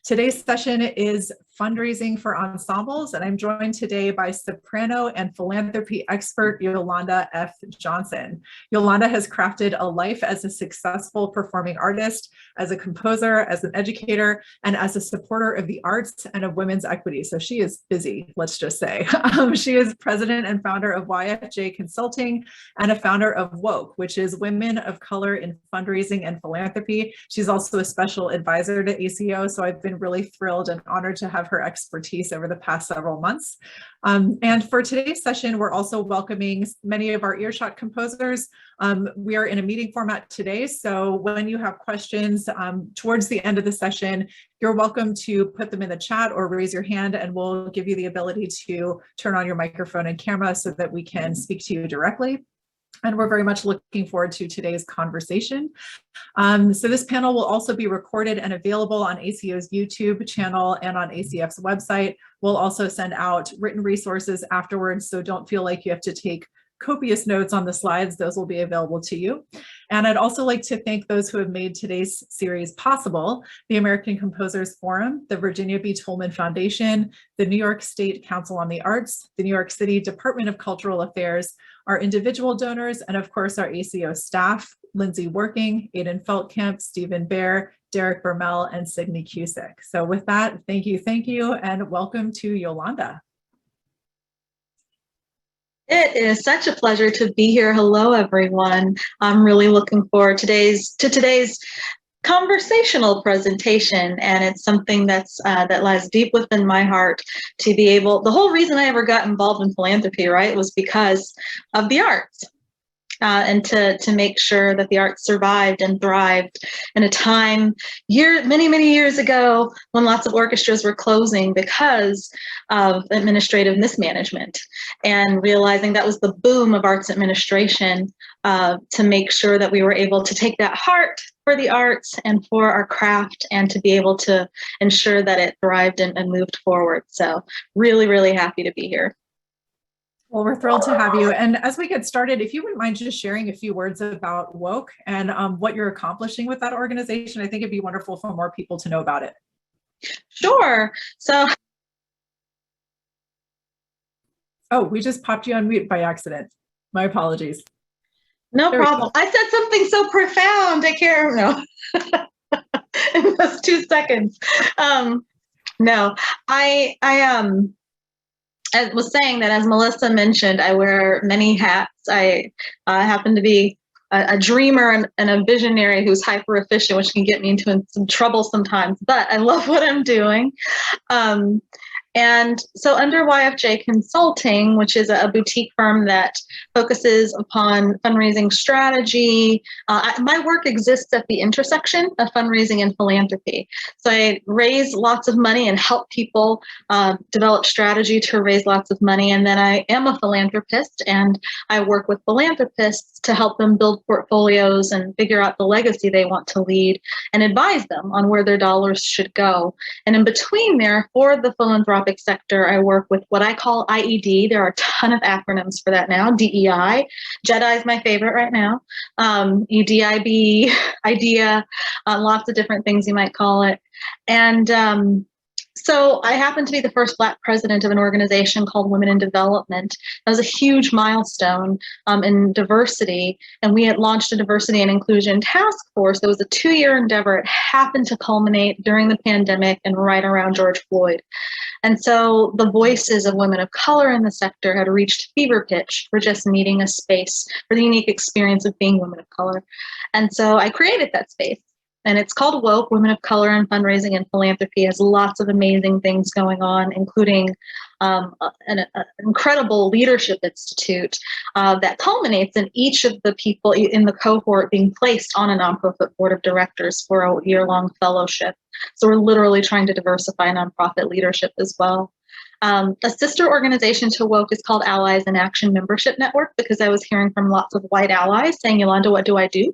Today's session is fundraising for ensembles, and I'm joined today by soprano and philanthropy expert Yolanda F. Johnson. Yolanda has crafted a life as a successful performing artist, as a composer, as an educator, and as a supporter of the arts and of women's equity. So she is busy, let's just say. She is president and founder of YFJ Consulting and a founder of Woke, which is Women of Color in Fundraising and Philanthropy. She's also a special advisor to ACO, so I've been really thrilled and honored to have her expertise over the past several months. And for today's session, we're also welcoming many of our earshot composers. We are in a meeting format today, so when you have questions towards the end of the session, you're welcome to put them in the chat or raise your hand, and we'll give you the ability to turn on your microphone and camera so that we can speak to you directly. And we're very much looking forward to today's conversation. So this panel will also be recorded and available on ACO's YouTube channel and on ACF's website. We'll also send out written resources afterwards, so don't feel like you have to take copious notes on the slides. Those will be available to you. And I'd also like to thank those who have made today's series possible: the American Composers Forum, the Virginia B. Tolman Foundation, the New York State Council on the Arts, the New York City Department of Cultural Affairs, our individual donors, and of course our ACO staff: Lindsay Working, Aidan Feldkamp, Stephen Baer, Derek Bermel, and Sydney Cusick. So with that, thank you, and welcome to Yolanda. It is such a pleasure to be here. Hello, everyone. I'm really looking forward to today's conversational presentation, and it's something that's that lies deep within my heart to be able. The whole reason I ever got involved in philanthropy, right, was because of the arts. And to make sure that the arts survived and thrived in a time many years ago when lots of orchestras were closing because of administrative mismanagement, and realizing that was the boom of arts administration, to make sure that we were able to take that heart for the arts and for our craft and to be able to ensure that it thrived and moved forward. So really happy to be here. Well, we're thrilled to have you. And as we get started, if you wouldn't mind just sharing a few words about Woke and what you're accomplishing with that organization, I think it'd be wonderful for more people to know about it. Sure. So. Oh, we just popped you on mute by accident. My apologies. No problem. I said something so profound. I can't know. In those 2 seconds. No, I was saying that, as Melissa mentioned, I wear many hats. I happen to be a dreamer and a visionary who's hyper efficient, which can get me into some trouble sometimes, but I love what I'm doing. And so under YFJ Consulting, which is a boutique firm that focuses upon fundraising strategy, my work exists at the intersection of fundraising and philanthropy. So I raise lots of money and help people develop strategy to raise lots of money. And then I am a philanthropist, and I work with philanthropists to help them build portfolios and figure out the legacy they want to lead and advise them on where their dollars should go. And in between there, for the philanthropic sector, I work with what I call IED. There are a ton of acronyms for that now. DEI, JEDI is my favorite right now. EDIB, IDEA, lots of different things you might call it. And so I happen to be the first Black president of an organization called Women in Development. That was a huge milestone in diversity, and we had launched a diversity and inclusion task force. It was a 2-year endeavor. It happened to culminate during the pandemic and right around George Floyd. And so the voices of women of color in the sector had reached fever pitch for just needing a space for the unique experience of being women of color. And so I created that space. And it's called Woke, Women of Color in Fundraising and Philanthropy. It has lots of amazing things going on, including an incredible leadership institute that culminates in each of the people in the cohort being placed on a nonprofit board of directors for a year-long fellowship. So we're literally trying to diversify nonprofit leadership as well. A sister organization to Woke is called Allies in Action Membership Network, because I was hearing from lots of white allies saying, Yolanda, what do I do?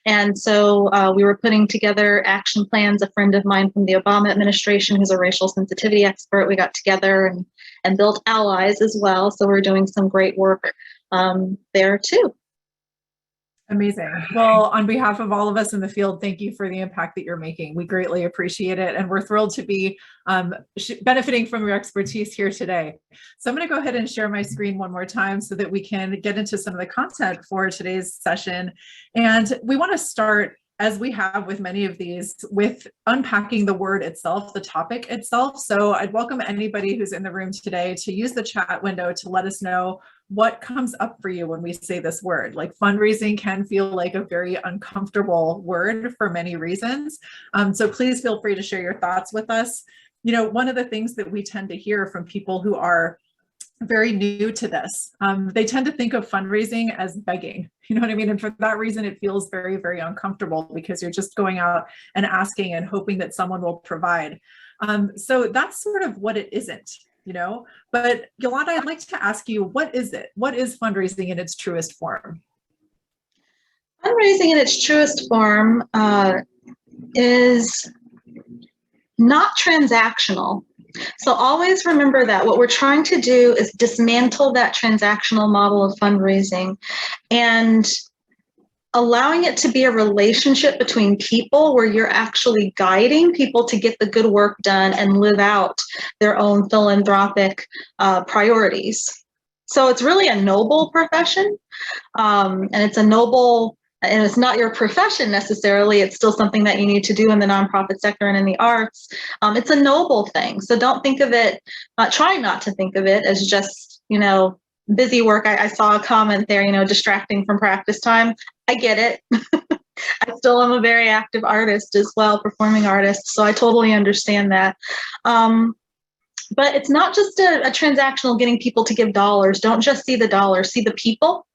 And so we were putting together action plans. A friend of mine from the Obama administration, who's a racial sensitivity expert, we got together and built Allies as well. So we're doing some great work there too. Amazing. Well, on behalf of all of us in the field, thank you for the impact that you're making. We greatly appreciate it. And we're thrilled to be benefiting from your expertise here today. So I'm going to go ahead and share my screen one more time so that we can get into some of the content for today's session. And we want to start, as we have with many of these, with unpacking the word itself, the topic itself. So I'd welcome anybody who's in the room today to use the chat window to let us know what comes up for you when we say this word. Like, fundraising can feel like a very uncomfortable word for many reasons. So please feel free to share your thoughts with us. You know, one of the things that we tend to hear from people who are very new to this, they tend to think of fundraising as begging. You know what I mean? And for that reason, it feels very, very uncomfortable because you're just going out and asking and hoping that someone will provide. So that's sort of what it isn't. You know, but Yolanda, I'd like to ask you, what is it? What is fundraising in its truest form? Fundraising in its truest form is not transactional. So always remember that what we're trying to do is dismantle that transactional model of fundraising and allowing it to be a relationship between people where you're actually guiding people to get the good work done and live out their own philanthropic priorities. So it's really a noble profession, and it's a noble, and it's not your profession necessarily, it's still something that you need to do in the nonprofit sector and in the arts. It's a noble thing. So don't think of it, try not to think of it as just, you know, busy work. I saw a comment there, you know, distracting from practice time. I get it. I still am a very active artist as well, performing artist. So I totally understand that. But it's not just a transactional getting people to give dollars. Don't just see the dollars, see the people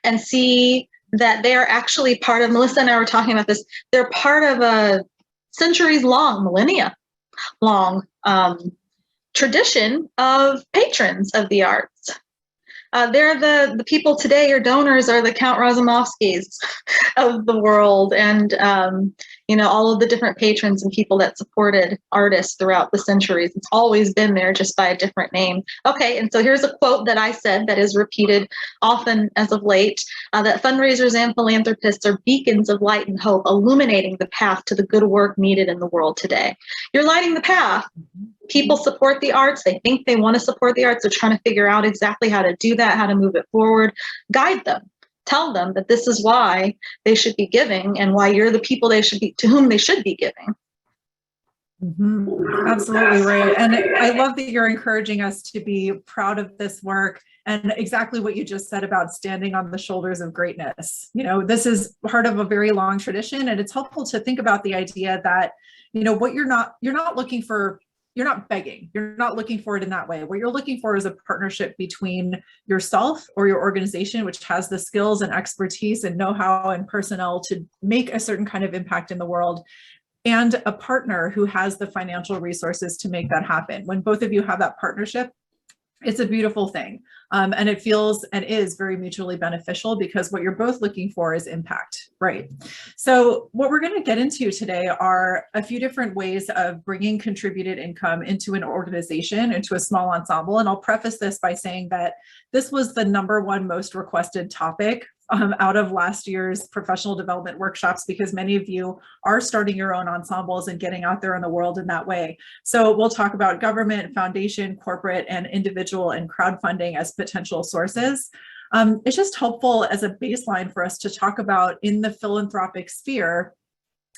and see that they are actually part of, Melissa and I were talking about this, they're part of a centuries long, millennia long tradition of patrons of the arts. They're the people today, your donors are the Count Razumovskys of the world, and you know, all of the different patrons and people that supported artists throughout the centuries. It's always been there, just by a different name. Okay, and so here's a quote that I said that is repeated often as of late, that fundraisers and philanthropists are beacons of light and hope, illuminating the path to the good work needed in the world today. You're lighting the path. People support the arts. They think they want to support the arts. They're trying to figure out exactly how to do that, how to move it forward. Guide them. Tell them that this is why they should be giving and why you're the people they should be, to whom they should be giving. Mm-hmm. Absolutely right. And I love that you're encouraging us to be proud of this work and exactly what you just said about standing on the shoulders of greatness. You know, this is part of a very long tradition, and it's helpful to think about the idea that, you know, what you're not looking for. You're not begging. You're not looking for it in that way. What you're looking for is a partnership between yourself or your organization, which has the skills and expertise and know-how and personnel to make a certain kind of impact in the world, and a partner who has the financial resources to make that happen. When both of you have that partnership, it's a beautiful thing. And it feels and is very mutually beneficial because what you're both looking for is impact, right? So what we're going to get into today are a few different ways of bringing contributed income into an organization, into a small ensemble. And I'll preface this by saying that this was the #1 most requested topic out of last year's professional development workshops, because many of you are starting your own ensembles and getting out there in the world in that way. So we'll talk about government, foundation, corporate, and individual and crowdfunding as potential sources. It's just helpful as a baseline for us to talk about, in the philanthropic sphere,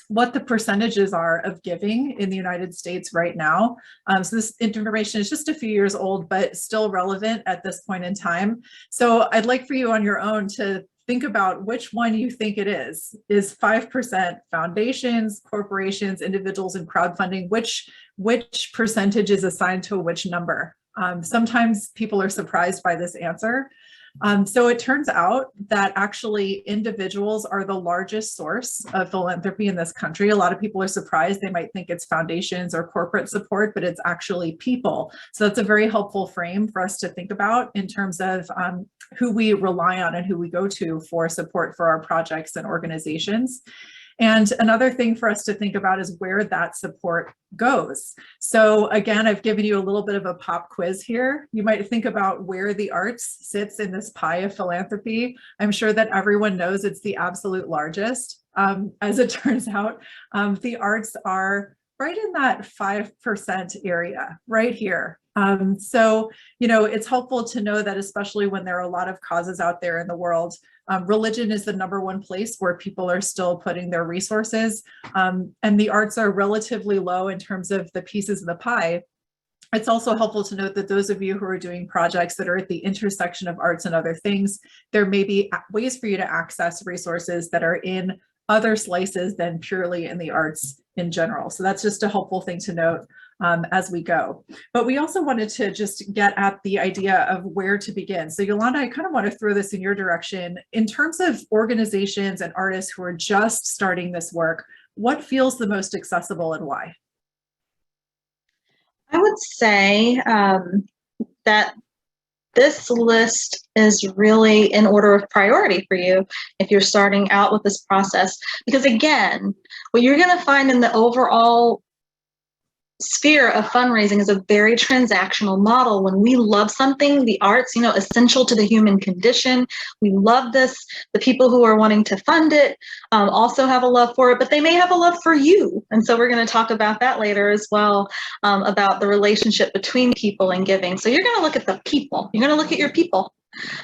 what the percentages are of giving in the United States right now. So this information is just a few years old, but still relevant at this point in time. So I'd like for you on your own to think about which one you think it is. Is 5% foundations, corporations, individuals, and crowdfunding? Which percentage is assigned to which number? Sometimes people are surprised by this answer. So it turns out that actually individuals are the largest source of philanthropy in this country. A lot of people are surprised. They might think it's foundations or corporate support, but it's actually people. So that's a very helpful frame for us to think about in terms of who we rely on and who we go to for support for our projects and organizations. And another thing for us to think about is where that support goes. So again, I've given you a little bit of a pop quiz here. You might think about where the arts sits in this pie of philanthropy. I'm sure that everyone knows it's the absolute largest. As it turns out, the arts are right in that 5% area, right here. So, it's helpful to know that, especially when there are a lot of causes out there in the world, religion is the #1 place where people are still putting their resources, and the arts are relatively low in terms of the pieces of the pie. It's also helpful to note that those of you who are doing projects that are at the intersection of arts and other things, there may be ways for you to access resources that are in other slices than purely in the arts in general. So that's just a helpful thing to note as we go. But we also wanted to just get at the idea of where to begin. So Yolanda, I kind of want to throw this in your direction. In terms of organizations and artists who are just starting this work, what feels the most accessible and why? I would say that this list is really in order of priority for you if you're starting out with this process. Because again, what you're going to find in the overall sphere of fundraising is a very transactional model. When we love something, the arts, essential to the human condition, we love this. The people who are wanting to fund it also have a love for it, but they may have a love for you. And so we're going to talk about that later as well, about the relationship between people and giving. So you're going to look at the people. You're going to look at your people.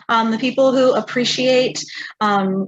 The people who appreciate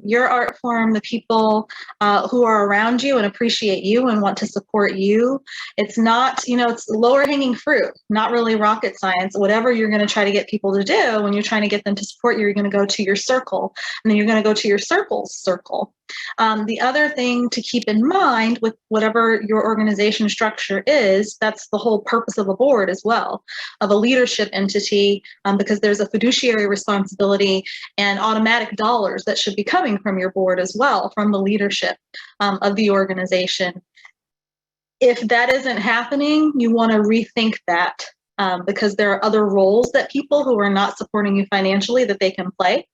your art form, the people who are around you and appreciate you and want to support you. It's not, it's lower hanging fruit, not really rocket science. Whatever you're going to try to get people to do when you're trying to get them to support you, you're going to go to your circle, and then you're going to go to your circle's circle. The other thing to keep in mind with whatever your organization structure is, that's the whole purpose of a board as well, of a leadership entity, because there's a fiduciary responsibility and automatic dollars that should be coming from your board as well, from the leadership of the organization. If that isn't happening, you want to rethink that. Because there are other roles that people who are not supporting you financially that they can play.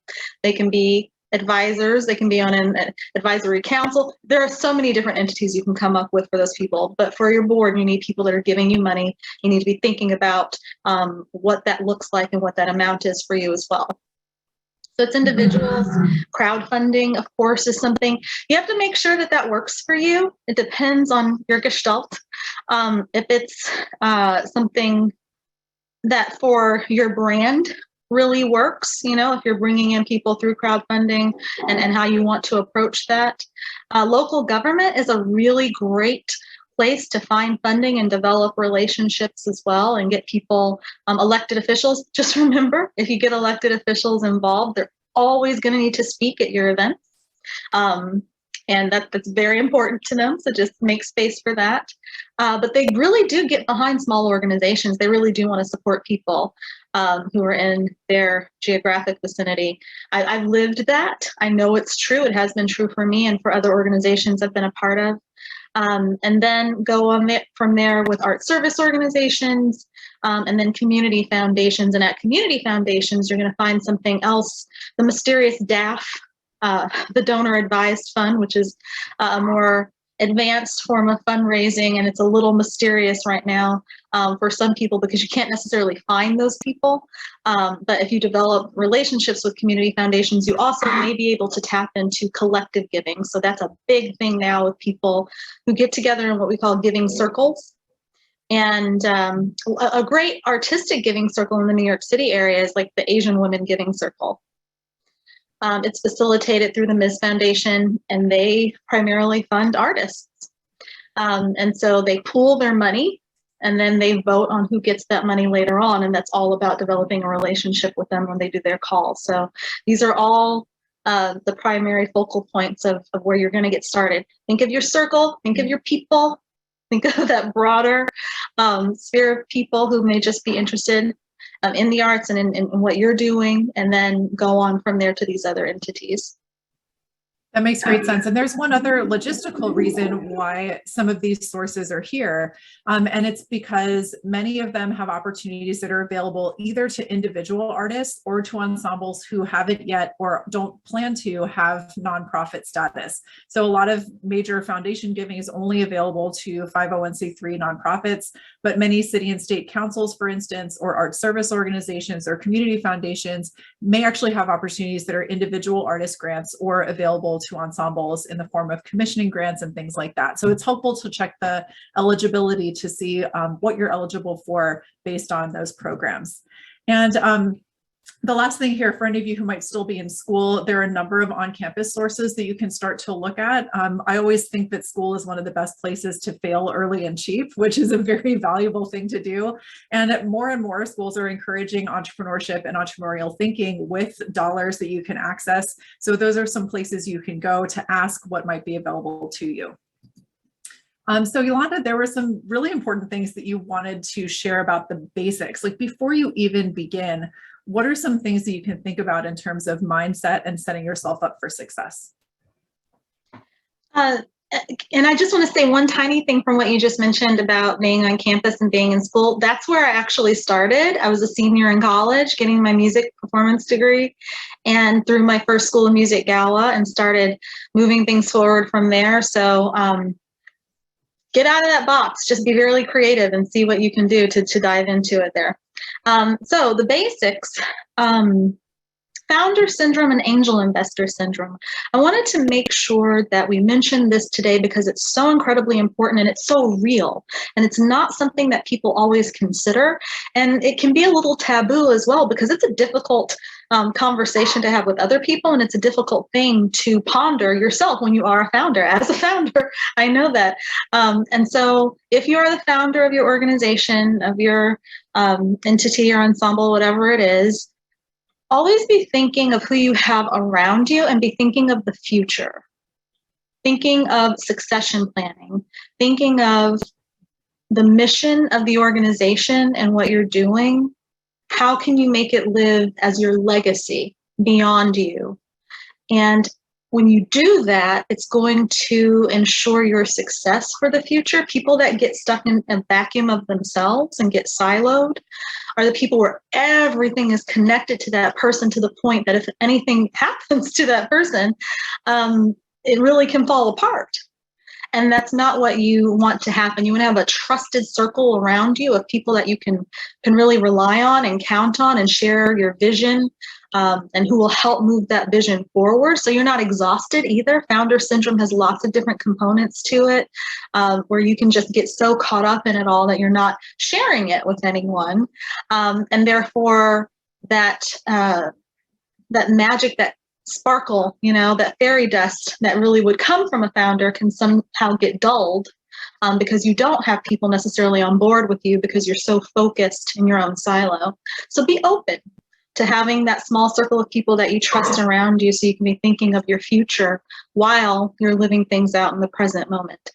They can be advisors, they can be on an advisory council. There are so many different entities you can come up with for those people. But for your board, you need people that are giving you money. You need to be thinking about what that looks like and what that amount is for you as well. So it's individuals. Crowdfunding, of course, is something you have to make sure that that works for you. It depends on your gestalt. If it's something that for your brand really works, if you're bringing in people through crowdfunding and how you want to approach that. Local government is a really great place to find funding and develop relationships as well and get people, elected officials. Just remember, if you get elected officials involved, they're always going to need to speak at your events. And that's very important to them, so just make space for that. But they really do get behind small organizations. They really do want to support people who are in their geographic vicinity. I've lived that. I know it's true. It has been true for me and for other organizations I've been a part of. And then go on from there with art service organizations, and then community foundations. And at community foundations, you're going to find something else, the mysterious DAF, the donor advised fund, which is a more advanced form of fundraising, and it's a little mysterious right now for some people because you can't necessarily find those people. But if you develop relationships with community foundations, you also may be able to tap into collective giving. So that's a big thing now with people who get together in what we call giving circles. And a great artistic giving circle in the New York City area is like the Asian Women Giving Circle. It's facilitated through the Ms. Foundation, and they primarily fund artists. And so they pool their money, and then they vote on who gets that money later on, and that's all about developing a relationship with them when they do their calls. So these are all the primary focal points of where you're going to get started. Think of your circle, think of your people, think of that broader sphere of people who may just be interested in the arts and in what you're doing, and then go on from there to these other entities. That makes great sense. And there's one other logistical reason why some of these sources are here. And it's because many of them have opportunities that are available either to individual artists or to ensembles who haven't yet or don't plan to have nonprofit status. So a lot of major foundation giving is only available to 501c3 nonprofits, but many city and state councils, for instance, or art service organizations or community foundations may actually have opportunities that are individual artist grants or available to ensembles in the form of commissioning grants and things like that. So it's helpful to check the eligibility to see what you're eligible for based on those programs. And the last thing here, for any of you who might still be in school, there are a number of on-campus sources that you can start to look at. I always think that school is one of the best places to fail early and cheap, which is a very valuable thing to do. And more schools are encouraging entrepreneurship and entrepreneurial thinking with dollars that you can access. So those are some places you can go to ask what might be available to you. So Yolanda, there were some really important things that you wanted to share about the basics. Like before you even begin, what are some things that you can think about in terms of mindset and setting yourself up for success? And I just want to say one tiny thing from what you just mentioned about being on campus and being in school. That's where I actually started. I was a senior in college getting my music performance degree, and through my first School of Music gala, and started moving things forward from there. So get out of that box, just be really creative and see what you can do to dive into it there. So the basics, founder syndrome and angel investor syndrome. I wanted to make sure that we mentioned this today because it's so incredibly important and it's so real, and it's not something that people always consider, and it can be a little taboo as well because it's a difficult conversation to have with other people, and it's a difficult thing to ponder yourself when you are a founder. As a founder, I know that. And so if you are the founder of your organization, of your entity or ensemble, whatever it is, always be thinking of who you have around you and be thinking of the future, thinking of succession planning, thinking of the mission of the organization and what you're doing. How can you make it live as your legacy beyond you? And when you do that, it's going to ensure your success for the future. People that get stuck in a vacuum of themselves and get siloed are the people where everything is connected to that person to the point that if anything happens to that person, it really can fall apart. And that's not what you want to happen. You want to have a trusted circle around you of people that you can really rely on and count on and share your vision, and who will help move that vision forward. So you're not exhausted either. Founder syndrome has lots of different components to it, where you can just get so caught up in it all that you're not sharing it with anyone. And therefore that magic, that sparkle, that fairy dust that really would come from a founder can somehow get dulled because you don't have people necessarily on board with you because you're so focused in your own silo. So be open to having that small circle of people that you trust around you so you can be thinking of your future while you're living things out in the present moment.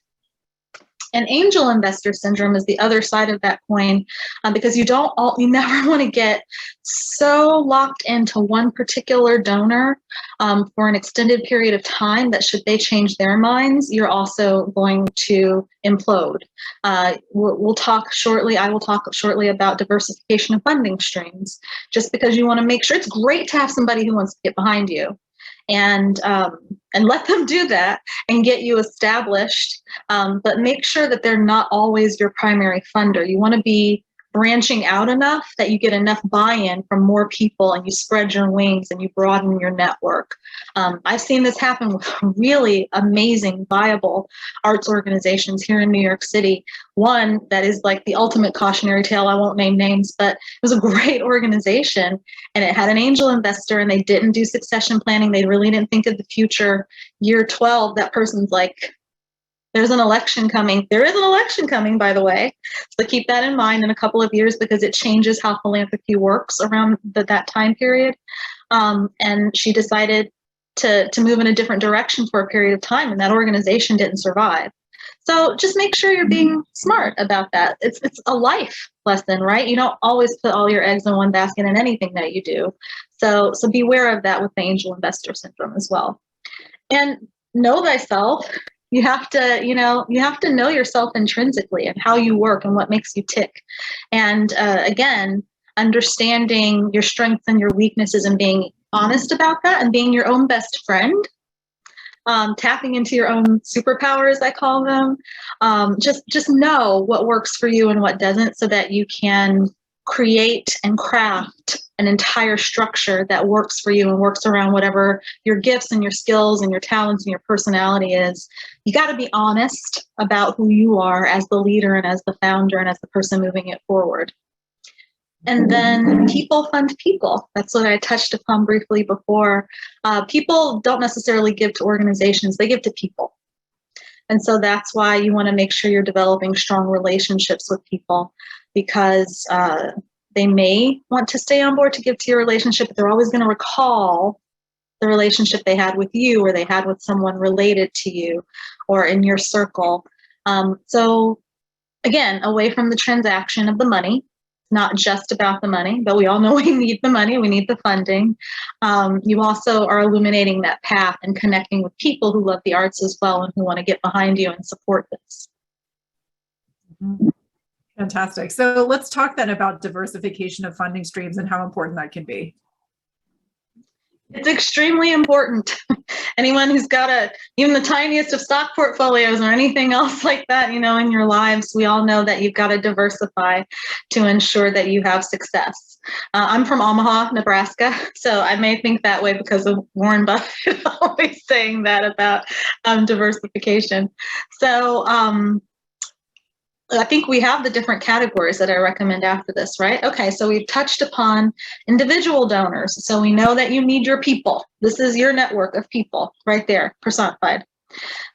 And angel investor syndrome is the other side of that coin, because you never want to get so locked into one particular donor for an extended period of time that should they change their minds, you're also going to implode. We'll talk shortly. I will talk shortly about diversification of funding streams, just because you want to make sure it's great to have somebody who wants to get behind you. And let them do that and get you established, but make sure that they're not always your primary funder. You want to be branching out enough that you get enough buy-in from more people and you spread your wings and you broaden your network. I've seen this happen with really amazing, viable arts organizations here in New York City. One that is like the ultimate cautionary tale, I won't name names, but it was a great organization and it had an angel investor and they didn't do succession planning. They really didn't think of the future. Year 12, that person's like, there's an election coming. There is an election coming, by the way. So keep that in mind in a couple of years because it changes how philanthropy works around that time period. And she decided to move in a different direction for a period of time, and that organization didn't survive. So just make sure you're being smart about that. It's a life lesson, right? You don't always put all your eggs in one basket in anything that you do. So beware of that with the angel investor syndrome as well. And know thyself. You have to, you have to know yourself intrinsically and how you work and what makes you tick. And again, understanding your strengths and your weaknesses and being honest about that and being your own best friend. Tapping into your own superpowers, I call them. Just know what works for you and what doesn't, so that you can create and craft an entire structure that works for you and works around whatever your gifts and your skills and your talents and your personality is. You got to be honest about who you are as the leader and as the founder and as the person moving it forward. And then people fund people. That's what I touched upon briefly before. People don't necessarily give to organizations, they give to people. And so that's why you want to make sure you're developing strong relationships with people, because they may want to stay on board to give to your relationship, but they're always going to recall the relationship they had with you or they had with someone related to you or in your circle. So again, away from the transaction of the money, not just about the money, but we all know we need the money, we need the funding. You also are illuminating that path and connecting with people who love the arts as well and who want to get behind you and support this. Fantastic. So let's talk then about diversification of funding streams and how important that can be. It's extremely important. Anyone who's got even the tiniest of stock portfolios or anything else like that, in your lives, we all know that you've got to diversify to ensure that you have success. I'm from Omaha, Nebraska, so I may think that way because of Warren Buffett always saying that about diversification. So I think we have the different categories that I recommend after this, right? Okay, so we've touched upon individual donors. So we know that you need your people. This is your network of people right there, personified.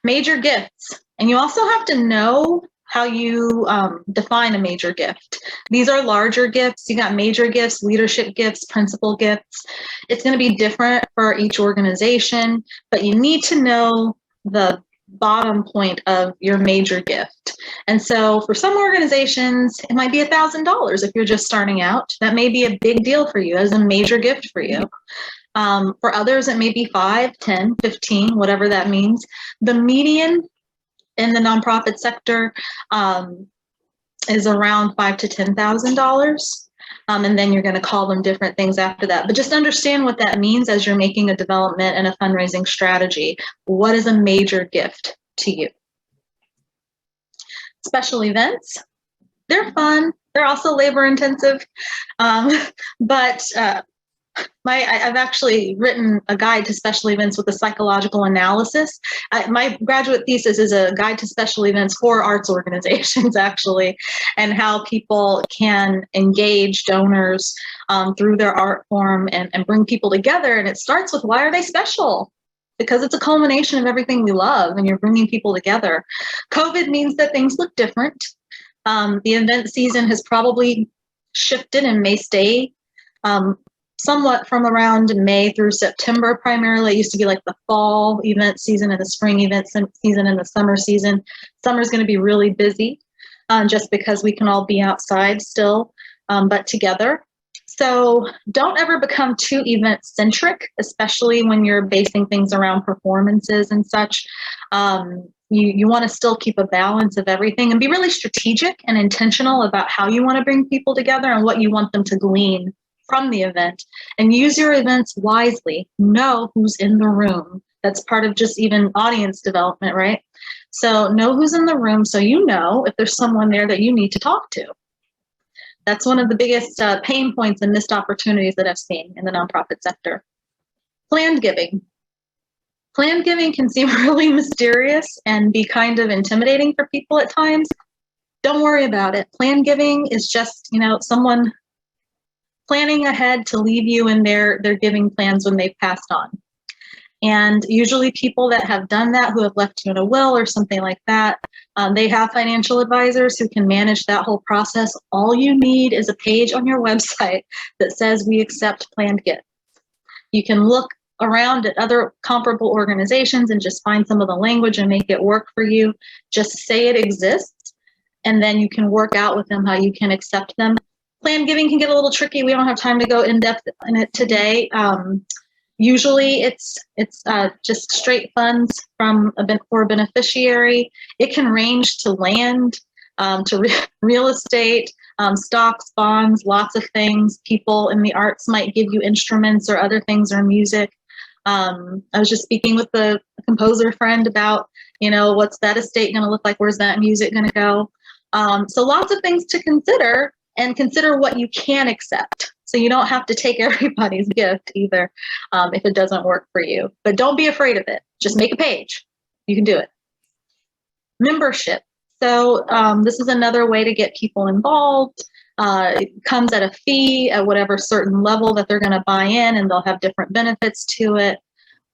Major gifts. And you also have to know how you define a major gift. These are larger gifts. You got major gifts, leadership gifts, principal gifts. It's going to be different for each organization, but you need to know the bottom point of your major gift. And so for some organizations, it might be $1,000 if you're just starting out. That may be a big deal for you as a major gift for you. For others, it may be 5, 10, 15, whatever that means. The median in the nonprofit sector is around $5,000 to $10,000. And then you're going to call them different things after that. But just understand what that means as you're making a development and a fundraising strategy. What is a major gift to you? Special events, they're fun. They're also labor intensive. But I've actually written a guide to special events with a psychological analysis. My graduate thesis is a guide to special events for arts organizations, actually, and how people can engage donors through their art form and bring people together. And it starts with, why are they special? Because it's a culmination of everything we love, and you're bringing people together. COVID means that things look different. The event season has probably shifted and may stay somewhat from around May through September primarily. It used to be like the fall event season and the spring event season and the summer season. Summer's going to be really busy just because we can all be outside still, but together. So don't ever become too event-centric, especially when you're basing things around performances and such. You want to still keep a balance of everything and be really strategic and intentional about how you want to bring people together and what you want them to glean from the event, and use your events wisely. Know who's in the room. That's part of just even audience development, right? So know who's in the room so you know if there's someone there that you need to talk to. That's one of the biggest pain points and missed opportunities that I've seen in the nonprofit sector. Planned giving. Planned giving can seem really mysterious and be kind of intimidating for people at times. Don't worry about it. Planned giving is just, someone planning ahead to leave you in their giving plans when they've passed on. And usually people that have done that, who have left you in a will or something like that, they have financial advisors who can manage that whole process. All you need is a page on your website that says we accept planned gifts. You can look around at other comparable organizations and just find some of the language and make it work for you. Just say it exists, and then you can work out with them how you can accept them. Planned giving can get a little tricky. We don't have time to go in depth in it today. Usually it's just straight funds from for a beneficiary. It can range to land, to real estate, stocks, bonds, lots of things. People in the arts might give you instruments or other things or music. I was just speaking with a composer friend about, what's that estate going to look like? Where's that music going to go? So lots of things to consider, and consider what you can accept. So you don't have to take everybody's gift either, if it doesn't work for you. But don't be afraid of it. Just make a page. You can do it. Membership. So this is another way to get people involved. It comes at a fee at whatever certain level that they're going to buy in, and they'll have different benefits to it.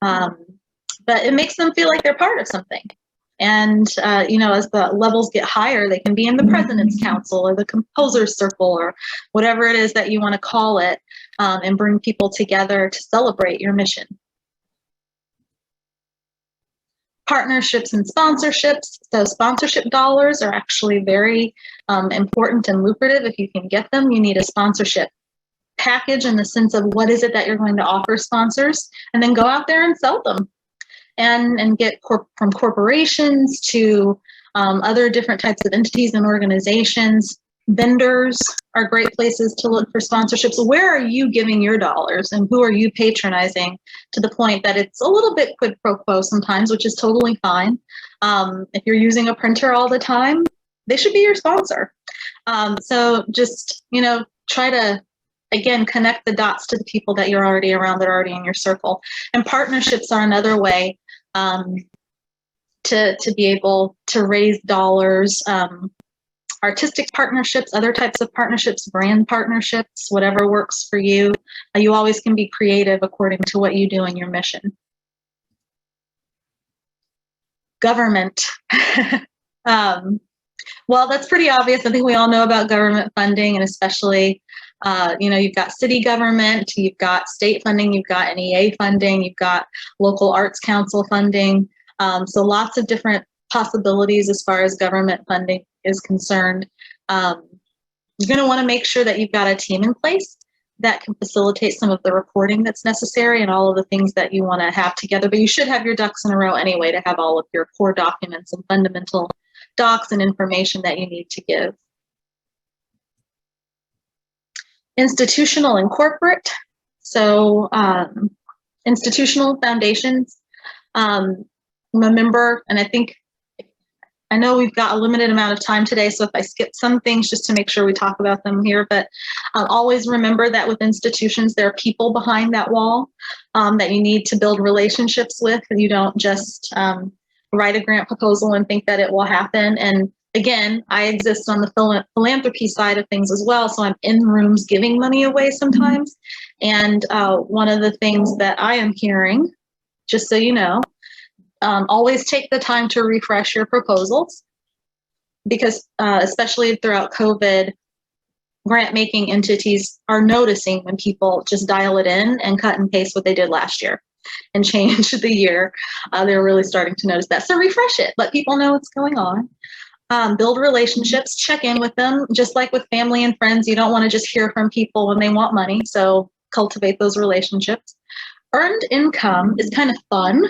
But it makes them feel like they're part of something. And, as the levels get higher, they can be in the President's Council or the Composer's Circle or whatever it is that you want to call it, and bring people together to celebrate your mission. Partnerships and sponsorships. So sponsorship dollars are actually very important and lucrative. If you can get them, you need a sponsorship package in the sense of what is it that you're going to offer sponsors, and then go out there and sell them. And get from corporations to other different types of entities and organizations. Vendors are great places to look for sponsorships. Where are you giving your dollars, and who are you patronizing, to the point that it's a little bit quid pro quo sometimes, which is totally fine. If you're using a printer all the time, they should be your sponsor. So just, try to, again, connect the dots to the people that you're already around, that are already in your circle. And partnerships are another way to be able to raise dollars. Artistic partnerships, other types of partnerships, brand partnerships, whatever works for you. You always can be creative according to what you do in your mission. Government. Well, that's pretty obvious. I think we all know about government funding, and especially, you've got city government, you've got state funding, you've got NEA funding, you've got local arts council funding. So lots of different possibilities as far as government funding is concerned. You're going to want to make sure that you've got a team in place that can facilitate some of the reporting that's necessary and all of the things that you want to have together. But you should have your ducks in a row anyway to have all of your core documents and fundamental docs and information that you need to give. Institutional and corporate. So institutional foundations. I'm a member, and I know we've got a limited amount of time today, so if I skip some things, just to make sure we talk about them here, but always remember that with institutions, there are people behind that wall that you need to build relationships with, and you don't just write a grant proposal and think that it will happen. And again, I exist on the philanthropy side of things as well, so I'm in rooms giving money away sometimes. And one of the things that I am hearing, just so you know, always take the time to refresh your proposals, because especially throughout COVID, grant making entities are noticing when people just dial it in and cut and paste what they did last year and change the year. They're really starting to notice that. So refresh it, let people know what's going on. Build relationships, check in with them. Just like with family and friends, you don't want to just hear from people when they want money. So cultivate those relationships. Earned income is kind of fun.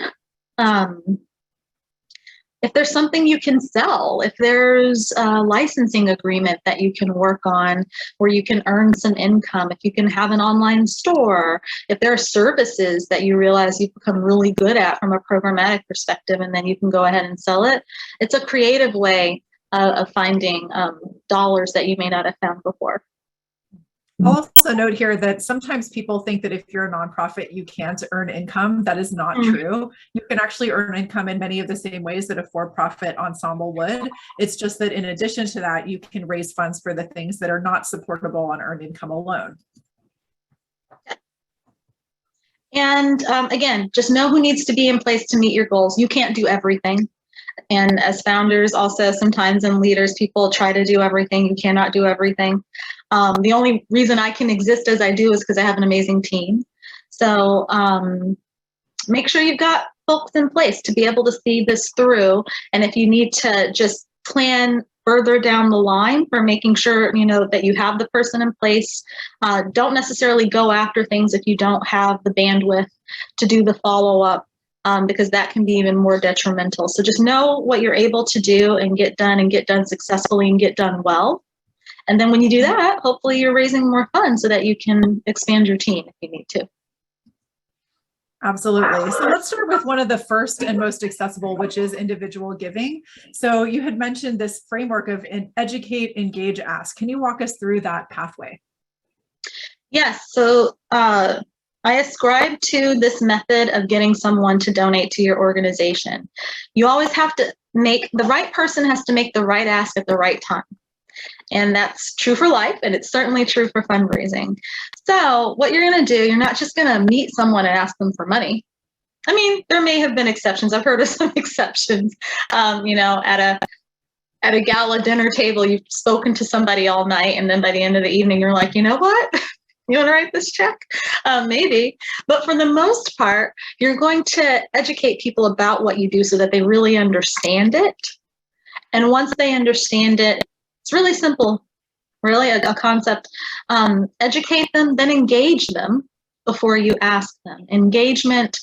If there's something you can sell, if there's a licensing agreement that you can work on where you can earn some income, if you can have an online store, if there are services that you realize you've become really good at from a programmatic perspective, and then you can go ahead and sell it. It's a creative way of finding dollars that you may not have found before. I'll also note here that sometimes people think that if you're a nonprofit, you can't earn income. That is not true. You can actually earn income in many of the same ways that a for-profit ensemble would. It's just that in addition to that, you can raise funds for the things that are not supportable on earned income alone. And again, just know who needs to be in place to meet your goals. You can't do everything. And as founders, also sometimes and leaders, people try to do everything. You cannot do everything. The only reason I can exist as I do is because I have an amazing team. So make sure you've got folks in place to be able to see this through. And if you need to just plan further down the line for making sure, that you have the person in place. Don't necessarily go after things if you don't have the bandwidth to do the follow-up, because that can be even more detrimental. So just know what you're able to do and get done successfully and get done well. And then when you do that, hopefully you're raising more funds so that you can expand your team if you need to. Absolutely. So let's start with one of the first and most accessible, which is individual giving. So you had mentioned this framework of educate, engage, ask. Can you walk us through that pathway? Yes. So I ascribe to this method of getting someone to donate to your organization. You always have to the right person has to make the right ask at the right time. And that's true for life, and it's certainly true for fundraising. So what you're going to do, you're not just going to meet someone and ask them for money. I mean, there may have been exceptions. I've heard of some exceptions. At a gala dinner table, you've spoken to somebody all night, and then by the end of the evening, you're like, you know what? You want to write this check? Maybe. But for the most part, you're going to educate people about what you do so that they really understand it. And once they understand it, it's really simple, really a concept. Educate them, then engage them before you ask them. Engagement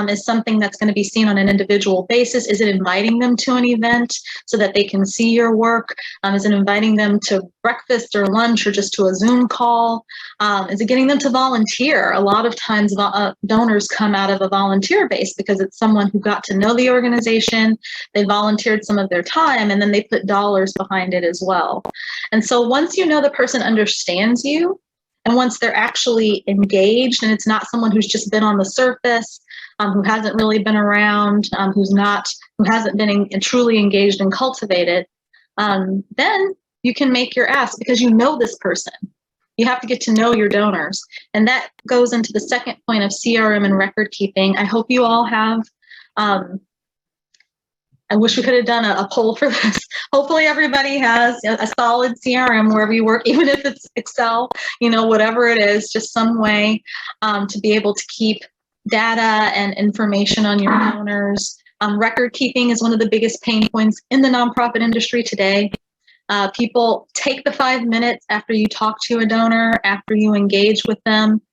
is something that's going to be seen on an individual basis. Is it inviting them to an event so that they can see your work? Is it inviting them to breakfast or lunch or just to a Zoom call? Is it getting them to volunteer? A lot of times donors come out of a volunteer base because it's someone who got to know the organization, they volunteered some of their time, and then they put dollars behind it as well. And so once you know the person understands you, and once they're actually engaged, and it's not someone who's just been on the surface, who hasn't really been around, who hasn't been truly engaged and cultivated, then you can make your ask because you know this person. You have to get to know your donors. And that goes into the second point of CRM and record keeping. I hope you all have, I wish we could have done a poll for this. Hopefully everybody has a solid CRM wherever you work, even if it's Excel, whatever it is, just some way to be able to keep data and information on your donors. Record keeping is one of the biggest pain points in the nonprofit industry today. People take the 5 minutes after you talk to a donor, after you engage with them.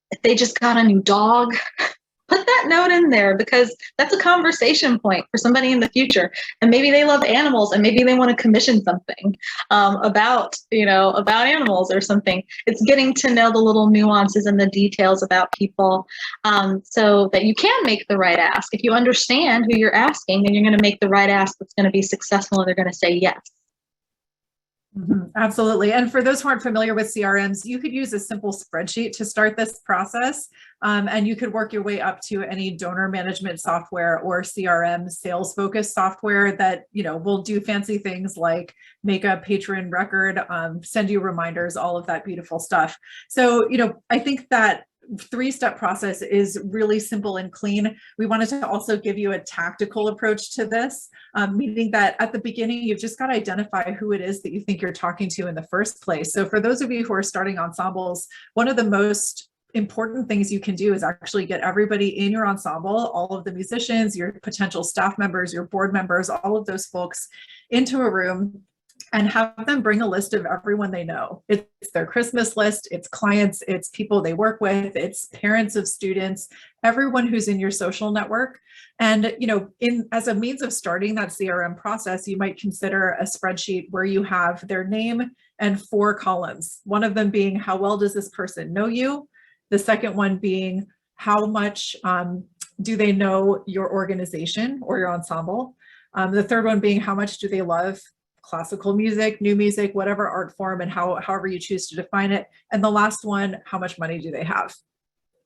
If they just got a new dog, put that note in there because that's a conversation point for somebody in the future. And maybe they love animals and maybe they want to commission something about animals or something. It's getting to know the little nuances and the details about people so that you can make the right ask. If you understand who you're asking, then you're going to make the right ask that's going to be successful and they're going to say yes. Absolutely. And for those who aren't familiar with CRMs, you could use a simple spreadsheet to start this process. And you could work your way up to any donor management software or CRM sales focused software that, will do fancy things like make a patron record, send you reminders, all of that beautiful stuff. So, I think that 3-step process is really simple and clean. We wanted to also give you a tactical approach to this, meaning that at the beginning, you've just got to identify who it is that you think you're talking to in the first place. So for those of you who are starting ensembles, one of the most important things you can do is actually get everybody in your ensemble, all of the musicians, your potential staff members, your board members, all of those folks into a room and have them bring a list of everyone they know. It's their Christmas list, it's clients, it's people they work with, it's parents of students, everyone who's in your social network. And, as a means of starting that CRM process, you might consider a spreadsheet where you have their name and 4 columns. One of them being, how well does this person know you? The second one being, how much do they know your organization or your ensemble? The third one being, how much do they love classical music, new music, whatever art form, and however you choose to define it. And the last one, how much money do they have?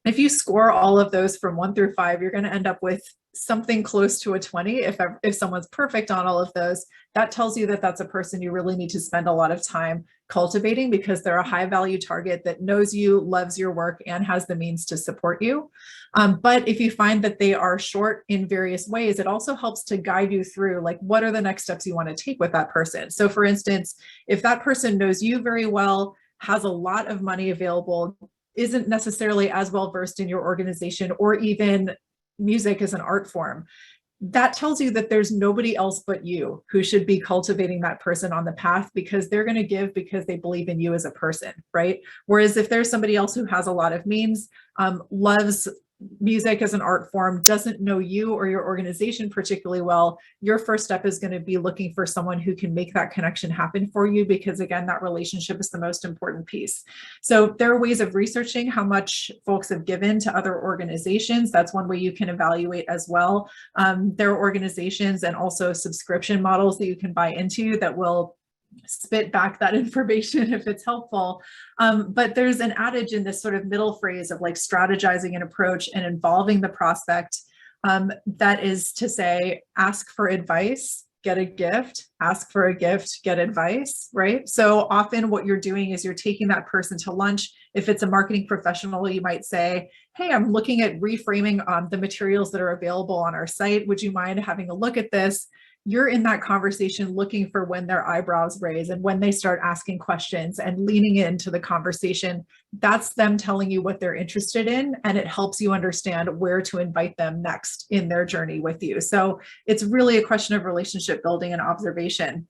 If you score all of those from 1 through 5, you're going to end up with something close to a 20. If someone's perfect on all of those, that tells you that that's a person you really need to spend a lot of time cultivating because they're a high value target that knows you, loves your work, and has the means to support you. But if you find that they are short in various ways, it also helps to guide you through, like, what are the next steps you want to take with that person? So for instance, if that person knows you very well, has a lot of money available, isn't necessarily as well versed in your organization or even music as an art form, that tells you that there's nobody else but you who should be cultivating that person on the path, because they're going to give because they believe in you as a person, right? Whereas if there's somebody else who has a lot of means, loves music as an art form, doesn't know you or your organization particularly well, your first step is going to be looking for someone who can make that connection happen for you, because again, that relationship is the most important piece. So there are ways of researching how much folks have given to other organizations. That's one way you can evaluate as well. There are organizations and also subscription models that you can buy into that will spit back that information if it's helpful. But there's an adage in this sort of middle phrase of like strategizing an approach and involving the prospect, that is to say, ask for advice, get a gift, ask for a gift, get advice, right? So often what you're doing is you're taking that person to lunch. If it's a marketing professional, you might say, hey, I'm looking at reframing the materials that are available on our site. Would you mind having a look at this? You're in that conversation looking for when their eyebrows raise and when they start asking questions and leaning into the conversation. That's them telling you what they're interested in, and it helps you understand where to invite them next in their journey with you. So it's really a question of relationship building and observation.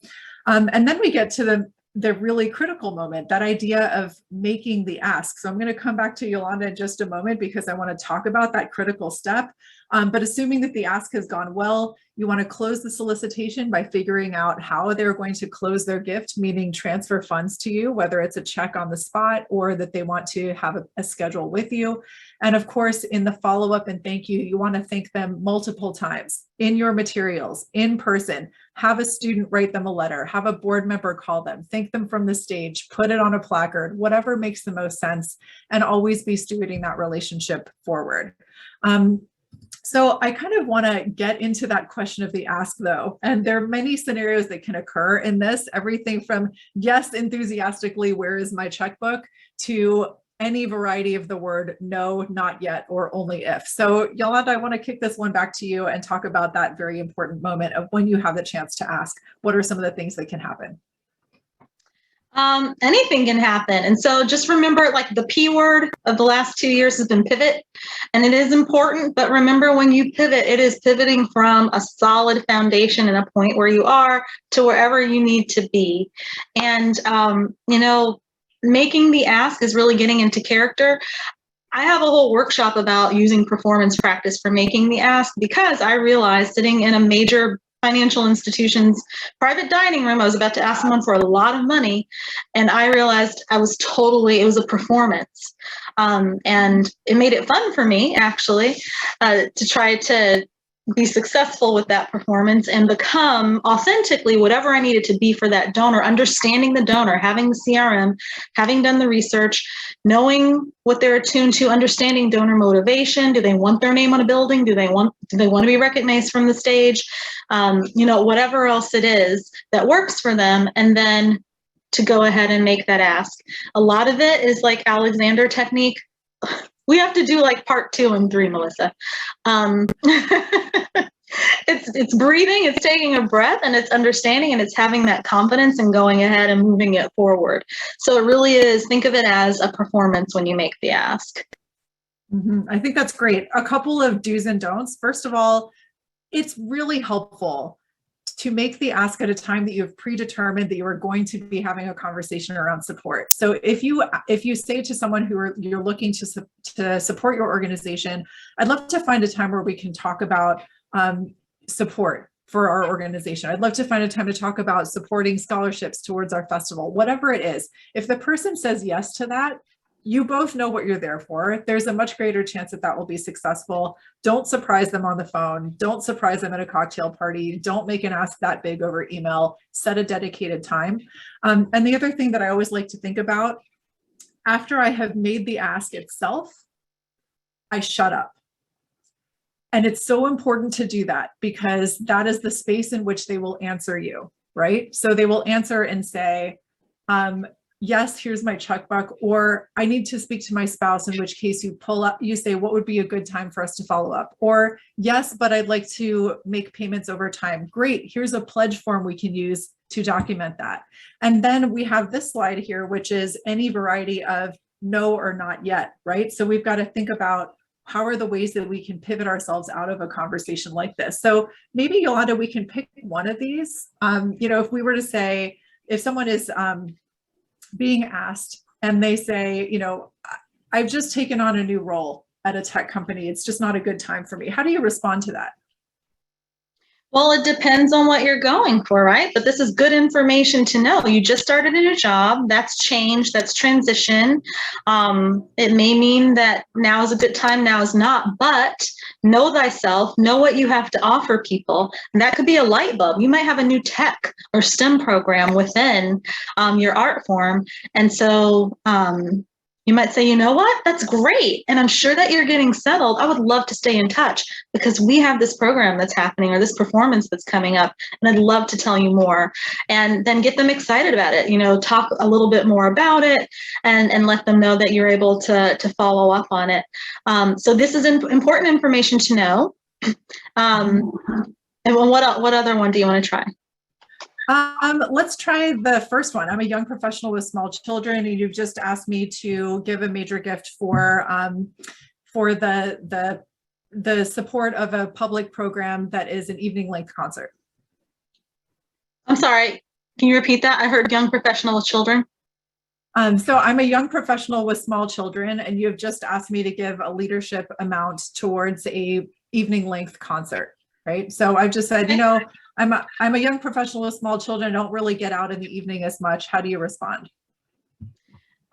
And then we get to the really critical moment, that idea of making the ask. So I'm going to come back to Yolanda in just a moment because I want to talk about that critical step. But assuming that the ask has gone well, you want to close the solicitation by figuring out how they're going to close their gift, meaning transfer funds to you, whether it's a check on the spot or that they want to have a schedule with you. And of course, in the follow-up and thank you, you want to thank them multiple times in your materials, in person. Have a student write them a letter, have a board member call them, thank them from the stage, put it on a placard, whatever makes the most sense, and always be stewarding that relationship forward. So I kind of want to get into that question of the ask though. And there are many scenarios that can occur in this, everything from yes, enthusiastically, where is my checkbook, to any variety of the word no, not yet, or only if. So Yolanda, I want to kick this one back to you and talk about that very important moment of when you have the chance to ask. What are some of the things that can happen? Anything can happen. And so just remember, like, the P word of the last 2 years has been pivot, and it is important, but remember, when you pivot, it is pivoting from a solid foundation and a point where you are to wherever you need to be. And, making the ask is really getting into character. I have a whole workshop about using performance practice for making the ask, because I realized sitting in a major financial institution's private dining room, I was about to ask someone for a lot of money, and I realized it was a performance. And it made it fun for me, actually, to try to be successful with that performance and become authentically whatever I needed to be for that donor, understanding the donor, having the CRM, having done the research, knowing what they're attuned to, understanding donor motivation. Do they want their name on a building? Do they want to be recognized from the stage? Whatever else it is that works for them, and then to go ahead and make that ask. A lot of it is like Alexander technique. We have to do like part 2 and 3, Melissa. It's breathing, it's taking a breath, and it's understanding, and it's having that confidence and going ahead and moving it forward. So it really is, think of it as a performance when you make the ask. I think that's great. A couple of do's and don'ts. First of all, it's really helpful to make the ask at a time that you have predetermined that you are going to be having a conversation around support. So if you say to someone you're looking to support your organization, I'd love to find a time where we can talk about support for our organization. I'd love to find a time to talk about supporting scholarships towards our festival, whatever it is. If the person says yes to that, you both know what you're there for. There's a much greater chance that will be successful. Don't surprise them on the phone. Don't surprise them at a cocktail party. Don't make an ask that big over email. Set a dedicated time. And the other thing that I always like to think about, after I have made the ask itself, I shut up. And it's so important to do that, because that is the space in which they will answer you, right? So they will answer and say, yes, here's my checkbook, or I need to speak to my spouse, in which case you say, what would be a good time for us to follow up? Or yes, but I'd like to make payments over time. Great, here's a pledge form we can use to document that. And then we have this slide here, which is any variety of no or not yet, right? So we've got to think about how are the ways that we can pivot ourselves out of a conversation like this? So maybe, Yolanda, we can pick one of these. If we were to say, if someone is being asked and they say, I've just taken on a new role at a tech company, it's just not a good time for me. How do you respond to that? Well, it depends on what you're going for, right? But this is good information to know. You just started a new job. That's change. That's transition. It may mean that now is a good time, now is not, but know thyself, know what you have to offer people. And that could be a light bulb. You might have a new tech or STEM program within your art form. And so you might say, you know what, that's great. And I'm sure that you're getting settled. I would love to stay in touch because we have this program that's happening or this performance that's coming up. And I'd love to tell you more. And then get them excited about it, talk a little bit more about it and let them know that you're able to follow up on it. So this is important information to know. And what other one do you want to try? Let's try the first one. I'm a young professional with small children, and you've just asked me to give a major gift for the support of a public program that is an evening length concert. I'm sorry, can you repeat that? I heard young professional with children. So I'm a young professional with small children, and you have just asked me to give a leadership amount towards a evening length concert, right? So I've just said, I'm a young professional with small children. I don't really get out in the evening as much. How do you respond?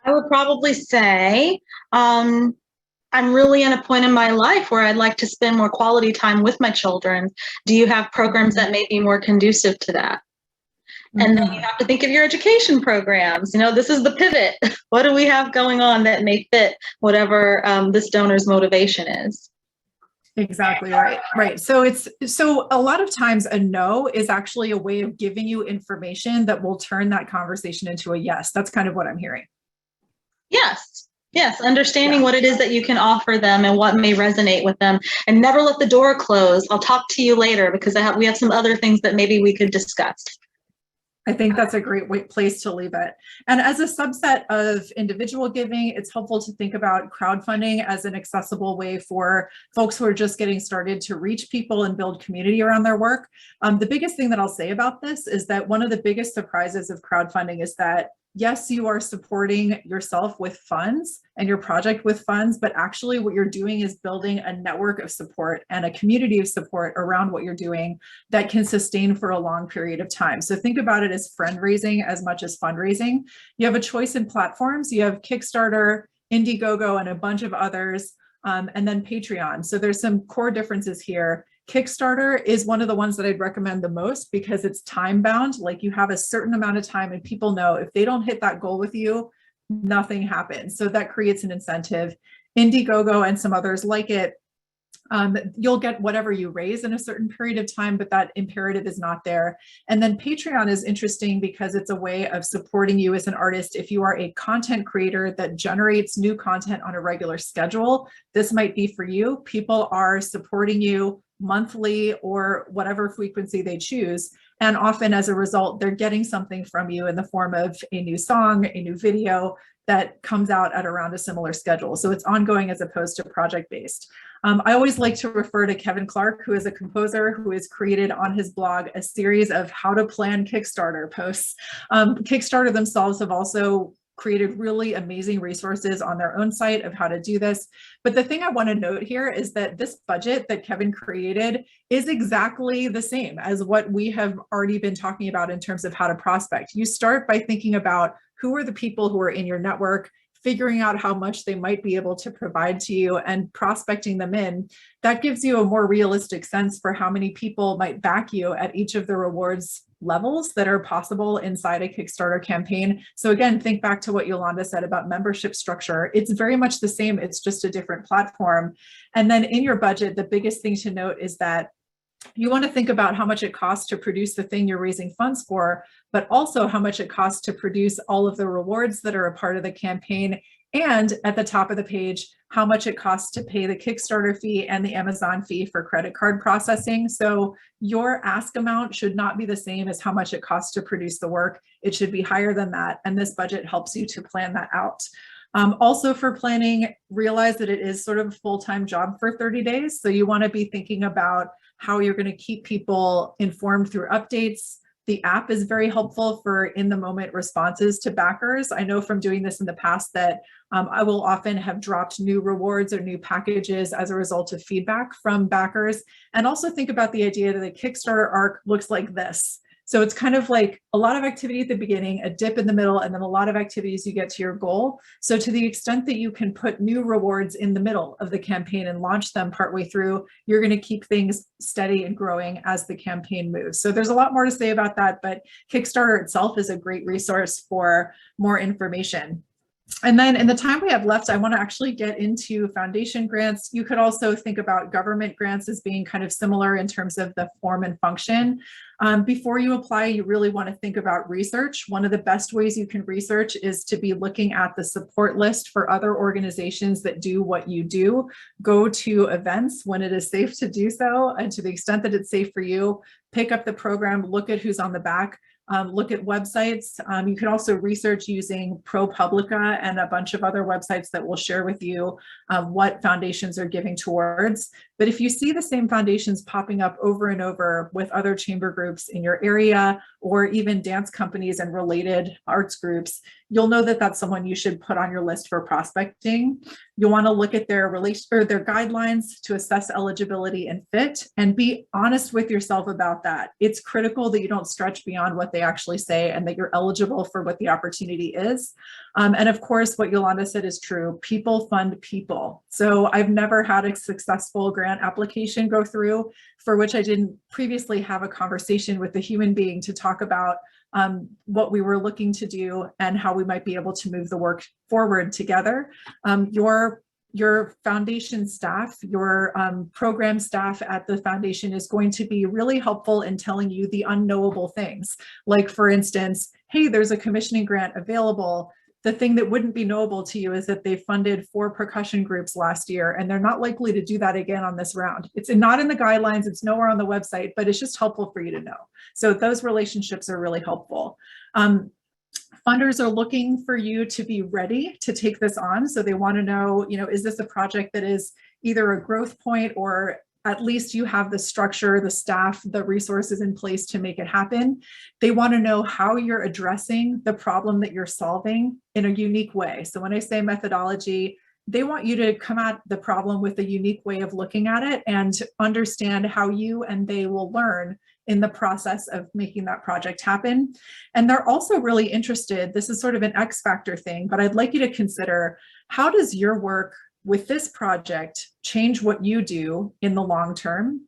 I would probably say, I'm really in a point in my life where I'd like to spend more quality time with my children. Do you have programs that may be more conducive to that? And then you have to think of your education programs. This is the pivot. What do we have going on that may fit whatever this donor's motivation is? Exactly right. Right. So a lot of times a no is actually a way of giving you information that will turn that conversation into a yes. That's kind of what I'm hearing. Yes. Yes. Understanding what it is that you can offer them and what may resonate with them, and never let the door close. I'll talk to you later because we have some other things that maybe we could discuss. I think that's a great place to leave it. And as a subset of individual giving, it's helpful to think about crowdfunding as an accessible way for folks who are just getting started to reach people and build community around their work. The biggest thing that I'll say about this is that one of the biggest surprises of crowdfunding is that yes, you are supporting yourself with funds and your project with funds, but actually what you're doing is building a network of support and a community of support around what you're doing that can sustain for a long period of time. So think about it as friend-raising as much as fundraising. You have a choice in platforms. You have Kickstarter, Indiegogo, and a bunch of others, and then Patreon. So there's some core differences here. Kickstarter is one of the ones that I'd recommend the most because it's time bound. Like you have a certain amount of time and people know if they don't hit that goal with you, nothing happens. So that creates an incentive. Indiegogo and some others like it, you'll get whatever you raise in a certain period of time, but that imperative is not there. And then Patreon is interesting because it's a way of supporting you as an artist. If you are a content creator that generates new content on a regular schedule, this might be for you. People are supporting you monthly or whatever frequency they choose. And often as a result, they're getting something from you in the form of a new song, a new video that comes out at around a similar schedule. So it's ongoing as opposed to project-based. I always like to refer to Kevin Clark, who is a composer who has created on his blog a series of how to plan Kickstarter posts. Kickstarter themselves have also created really amazing resources on their own site of how to do this. But the thing I want to note here is that this budget that Kevin created is exactly the same as what we have already been talking about in terms of how to prospect. You start by thinking about who are the people who are in your network, figuring out how much they might be able to provide to you and prospecting them in. That gives you a more realistic sense for how many people might back you at each of the rewards levels that are possible inside a Kickstarter campaign. So again, think back to what Yolanda said about membership structure. It's very much the same, it's just a different platform. And then in your budget, the biggest thing to note is that you want to think about how much it costs to produce the thing you're raising funds for, but also how much it costs to produce all of the rewards that are a part of the campaign. And at the top of the page, how much it costs to pay the Kickstarter fee and the Amazon fee for credit card processing. So your ask amount should not be the same as how much it costs to produce the work. It should be higher than that. And this budget helps you to plan that out. Also for planning, realize that it is sort of a full-time job for 30 days. So you want to be thinking about how you're going to keep people informed through updates. The app is very helpful for in-the-moment responses to backers. I know from doing this in the past that I will often have dropped new rewards or new packages as a result of feedback from backers. And also think about the idea that the Kickstarter arc looks like this. So it's kind of like a lot of activity at the beginning, a dip in the middle, and then a lot of activities you get to your goal. So to the extent that you can put new rewards in the middle of the campaign and launch them partway through, you're going to keep things steady and growing as the campaign moves. So there's a lot more to say about that, but Kickstarter itself is a great resource for more information. And then in the time we have left, I want to actually get into foundation grants. You could also think about government grants as being kind of similar in terms of the form and function. Before you apply, you really want to think about research. One of the best ways you can research is to be looking at the support list for other organizations that do what you do. Go to events when it is safe to do so, and to the extent that it's safe for you, pick up the program, look at who's on the back. Look at websites. You can also research using ProPublica and a bunch of other websites that will share with you what foundations are giving towards. But if you see the same foundations popping up over and over with other chamber groups in your area, or even dance companies and related arts groups, you'll know that that's someone you should put on your list for prospecting. You'll want to look at their their guidelines to assess eligibility and fit, and be honest with yourself about that. It's critical that you don't stretch beyond what they actually say, and that you're eligible for what the opportunity is. And of course, what Yolanda said is true. People fund people. So I've never had a successful grant application go through for which I didn't previously have a conversation with the human being to talk about what we were looking to do and how we might be able to move the work forward together. Your foundation staff, your program staff at the foundation is going to be really helpful in telling you the unknowable things. Like, for instance, hey, there's a commissioning grant available. The thing that wouldn't be knowable to you is that they funded 4 percussion groups last year, and they're not likely to do that again on this round. It's not in the guidelines, it's nowhere on the website, but it's just helpful for you to know. So those relationships are really helpful. Funders are looking for you to be ready to take this on. So they want to know, is this a project that is either a growth point, or at least you have the structure, the staff, the resources in place to make it happen. They want to know how you're addressing the problem that you're solving in a unique way. So when I say methodology, they want you to come at the problem with a unique way of looking at it and understand how you and they will learn in the process of making that project happen. And they're also really interested, this is sort of an X factor thing, but I'd like you to consider, how does your work with this project change what you do in the long term?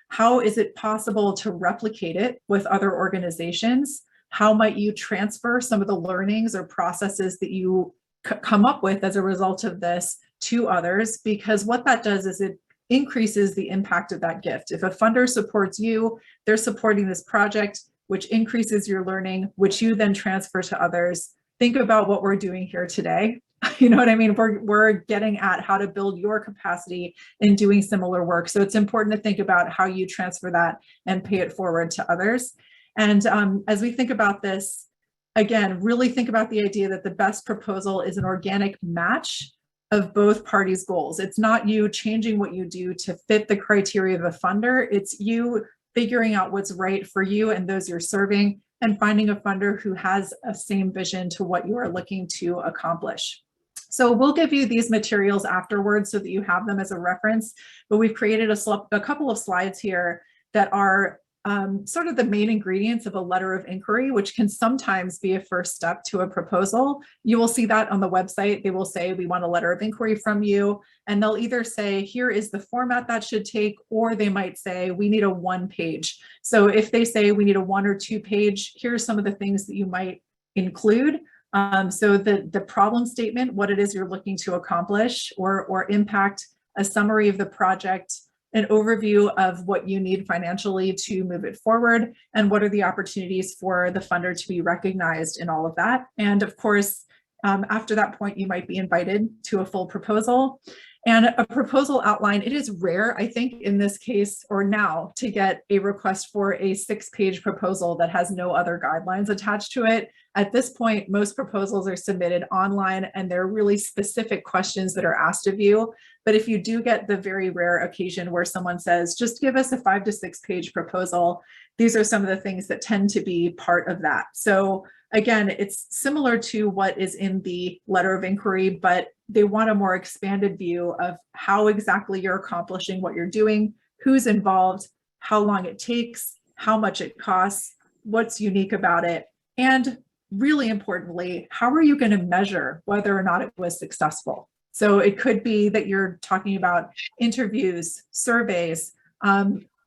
How is it possible to replicate it with other organizations? How might you transfer some of the learnings or processes that you come up with as a result of this to others? Because what that does is it increases the impact of that gift. If a funder supports you, they're supporting this project, which increases your learning, which you then transfer to others. Think about what we're doing here today. You know what I mean? We're getting at how to build your capacity in doing similar work. So it's important to think about how you transfer that and pay it forward to others. And as we think about this, again, really think about the idea that the best proposal is an organic match of both parties' goals. It's not you changing what you do to fit the criteria of a funder. It's you figuring out what's right for you and those you're serving, and finding a funder who has a same vision to what you are looking to accomplish. So we'll give you these materials afterwards so that you have them as a reference, but we've created a couple of slides here that are sort of the main ingredients of a letter of inquiry, which can sometimes be a first step to a proposal. You will see that on the website. They will say, we want a letter of inquiry from you. And they'll either say, here is the format that should take, or they might say, we need a 1-page. So if they say we need a 1 or 2-page, here's some of the things that you might include. So the problem statement, what it is you're looking to accomplish or impact, a summary of the project, an overview of what you need financially to move it forward, and what are the opportunities for the funder to be recognized in all of that. And of course, after that point, you might be invited to a full proposal. And a proposal outline, it is rare, I think, in this case or now to get a request for a 6-page proposal that has no other guidelines attached to it. At this point, most proposals are submitted online and they're really specific questions that are asked of you. But if you do get the very rare occasion where someone says, just give us a 5 to 6 page proposal, these are some of the things that tend to be part of that. So again, it's similar to what is in the letter of inquiry, but they want a more expanded view of how exactly you're accomplishing what you're doing, who's involved, how long it takes, how much it costs, what's unique about it, and really importantly, how are you going to measure whether or not it was successful? So it could be that you're talking about interviews, surveys,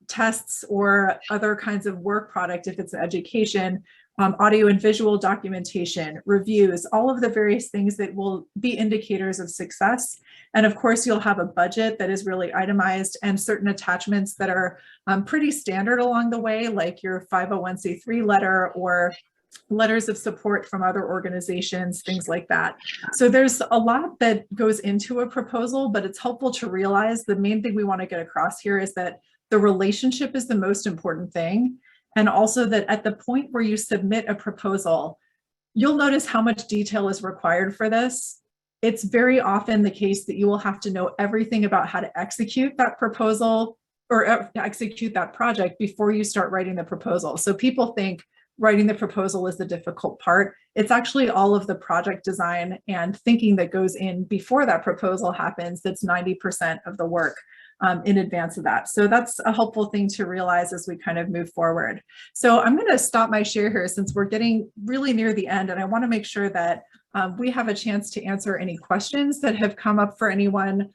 tests, or other kinds of work product if it's education, audio and visual documentation, reviews, all of the various things that will be indicators of success. And of course, you'll have a budget that is really itemized and certain attachments that are pretty standard along the way, like your 501c3 letter or letters of support from other organizations, things like that. So there's a lot that goes into a proposal, but it's helpful to realize the main thing we want to get across here is that the relationship is the most important thing. And also that at the point where you submit a proposal, you'll notice how much detail is required for this. It's very often the case that you will have to know everything about how to execute that proposal or execute that project before you start writing the proposal. So people think writing the proposal is the difficult part. It's actually all of the project design and thinking that goes in before that proposal happens that's 90% of the work in advance of that. So that's a helpful thing to realize as we kind of move forward. So I'm going to stop my share here since we're getting really near the end, and I want to make sure that we have a chance to answer any questions that have come up for anyone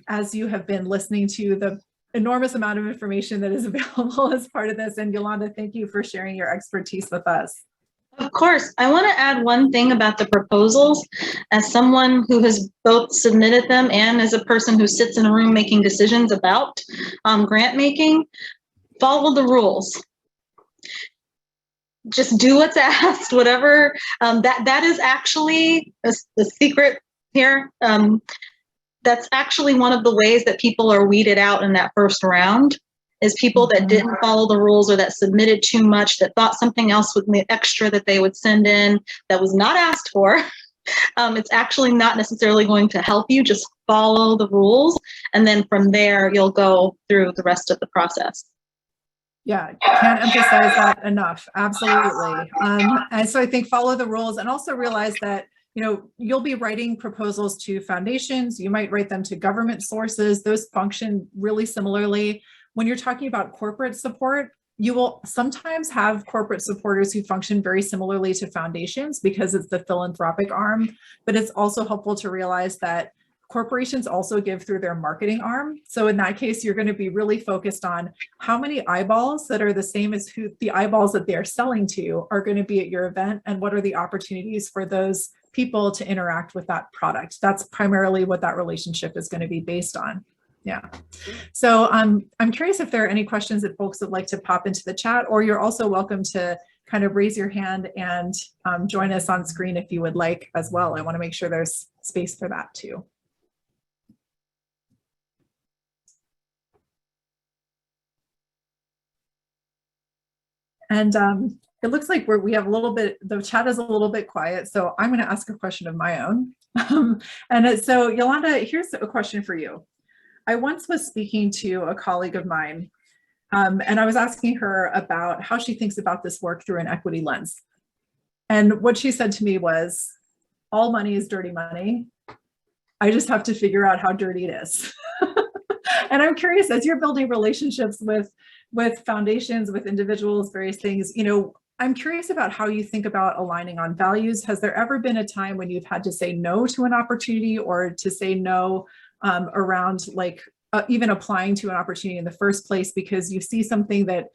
as you have been listening to the enormous amount of information that is available as part of this. And Yolanda, thank you for sharing your expertise with us. Of course. I want to add one thing about the proposals. As someone who has both submitted them and as a person who sits in a room making decisions about grant making, follow the rules. Just do what's asked, whatever. That is actually the secret here. That's actually one of the ways that people are weeded out in that first round. Is people that didn't follow the rules or that submitted too much, that thought something else with the extra that they would send in that was not asked for. It's actually not necessarily going to help you. Just follow the rules. And then from there, you'll go through the rest of the process. Yeah, can't emphasize that enough. Absolutely. And so I think follow the rules and also realize that you'll be writing proposals to foundations. You might write them to government sources. Those function really similarly. When you're talking about corporate support, you will sometimes have corporate supporters who function very similarly to foundations because it's the philanthropic arm, but it's also helpful to realize that corporations also give through their marketing arm. So in that case, you're going to be really focused on how many eyeballs that are the same as who the eyeballs that they're selling to are going to be at your event, and what are the opportunities for those people to interact with that product. That's primarily what that relationship is going to be based on. Yeah. So I'm curious if there are any questions that folks would like to pop into the chat, or you're also welcome to kind of raise your hand and join us on screen if you would like as well. I want to make sure there's space for that too. And it looks like we have a little bit, the chat is a little bit quiet, so I'm going to ask a question of my own. So Yolanda, here's a question for you. I once was speaking to a colleague of mine, and I was asking her about how she thinks about this work through an equity lens. And what she said to me was, all money is dirty money. I just have to figure out how dirty it is. And I'm curious, as you're building relationships with foundations, with individuals, various things, I'm curious about how you think about aligning on values. Has there ever been a time when you've had to say no to an opportunity, or to say no around even applying to an opportunity in the first place because you see something that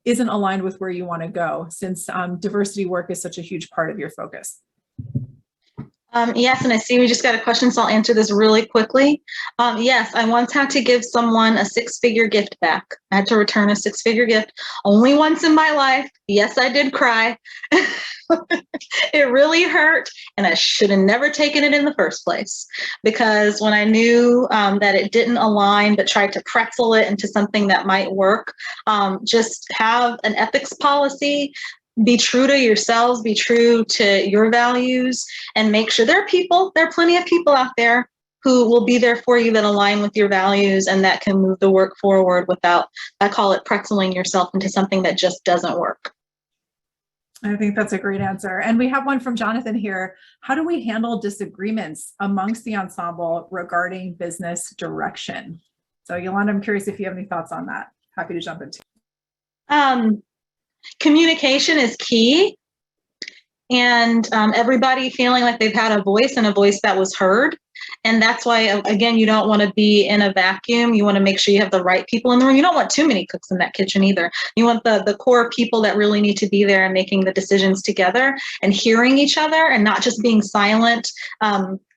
isn't aligned with where you want to go, since diversity work is such a huge part of your focus? Yes, and I see we just got a question, so I'll answer this really quickly. Yes, I once had to give someone a 6-figure gift back. I had to return a 6-figure gift only once in my life. Yes, I did cry. It really hurt, and I should have never taken it in the first place, because when I knew that it didn't align but tried to pretzel it into something that might work, just have an ethics policy. Be true to yourselves, be true to your values, and make sure there are plenty of people out there who will be there for you that align with your values and that can move the work forward without, I call it, pretzeling yourself into something that just doesn't work. I think that's a great answer. And we have one from Jonathan here. How do we handle disagreements amongst the ensemble regarding business direction? So Yolanda, I'm curious if you have any thoughts on that. Happy to jump into. Communication is key. And everybody feeling like they've had a voice and a voice that was heard. And that's why, again, you don't want to be in a vacuum. You want to make sure you have the right people in the room. You don't want too many cooks in that kitchen either. You want the core people that really need to be there and making the decisions together and hearing each other and not just being silent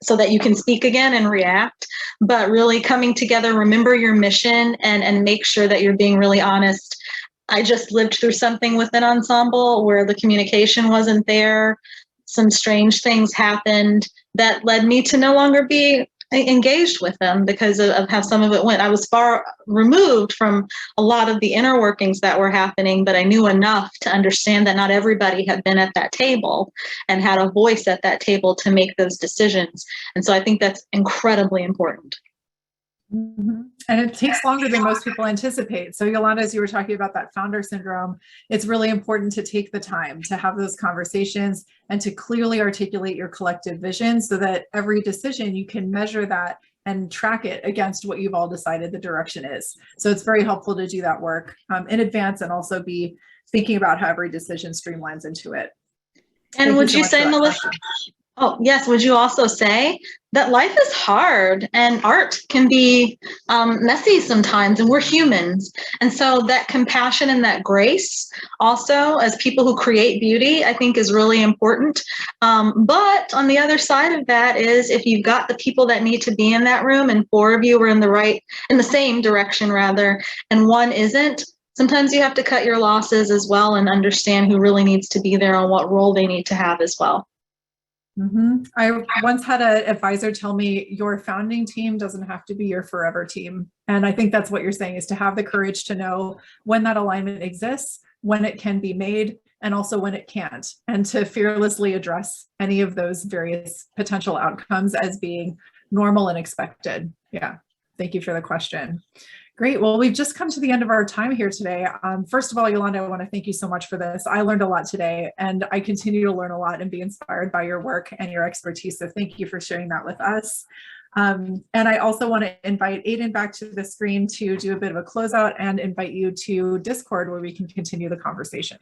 so that you can speak again and react, but really coming together, remember your mission, and make sure that you're being really honest. I just lived through something with an ensemble where the communication wasn't there. Some strange things happened that led me to no longer be engaged with them because of how some of it went. I was far removed from a lot of the inner workings that were happening, but I knew enough to understand that not everybody had been at that table and had a voice at that table to make those decisions. And so I think that's incredibly important. Mm-hmm. And it takes longer than most people anticipate. So Yolanda, as you were talking about that founder syndrome, it's really important to take the time to have those conversations and to clearly articulate your collective vision so that every decision you can measure that and track it against what you've all decided the direction is. So it's very helpful to do that work in advance and also be thinking about how every decision streamlines into it. And would you say, Melissa? Oh, yes. Would you also say that life is hard and art can be messy sometimes, and we're humans. And so that compassion and that grace also as people who create beauty, I think is really important. But on the other side of that is if you've got the people that need to be in that room and 4 of you are in the same direction rather, and one isn't, sometimes you have to cut your losses as well and understand who really needs to be there and what role they need to have as well. Mm-hmm. I once had an advisor tell me your founding team doesn't have to be your forever team. And I think that's what you're saying, is to have the courage to know when that alignment exists, when it can be made, and also when it can't, and to fearlessly address any of those various potential outcomes as being normal and expected. Yeah. Thank you for the question. Great. Well, we've just come to the end of our time here today. First of all, Yolanda, I want to thank you so much for this. I learned a lot today, and I continue to learn a lot and be inspired by your work and your expertise. So thank you for sharing that with us. And I also want to invite Aiden back to the screen to do a bit of a closeout and invite you to Discord where we can continue the conversation.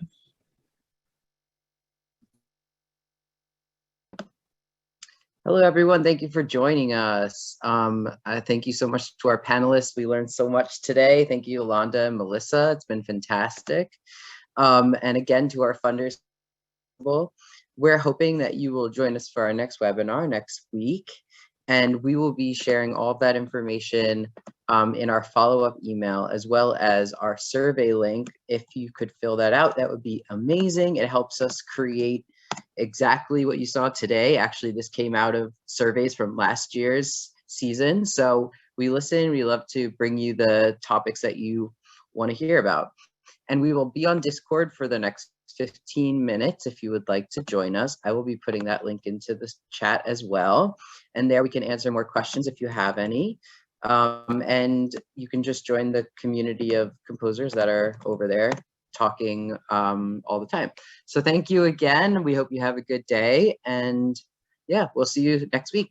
Hello, everyone. Thank you for joining us. Thank you so much to our panelists. We learned so much today. Thank you, Yolanda and Melissa. It's been fantastic. And again, to our funders, we're hoping that you will join us for our next webinar next week. And we will be sharing all of that information in our follow-up email, as well as our survey link. If you could fill that out, that would be amazing. It helps us create exactly what you saw today. Actually, this came out of surveys from last year's season. So we listen, we love to bring you the topics that you want to hear about. And we will be on Discord for the next 15 minutes if you would like to join us. I will be putting that link into the chat as well. And there we can answer more questions if you have any. And you can just join the community of composers that are over there talking all the time. So thank you again. We hope you have a good day, and yeah, we'll see you next week.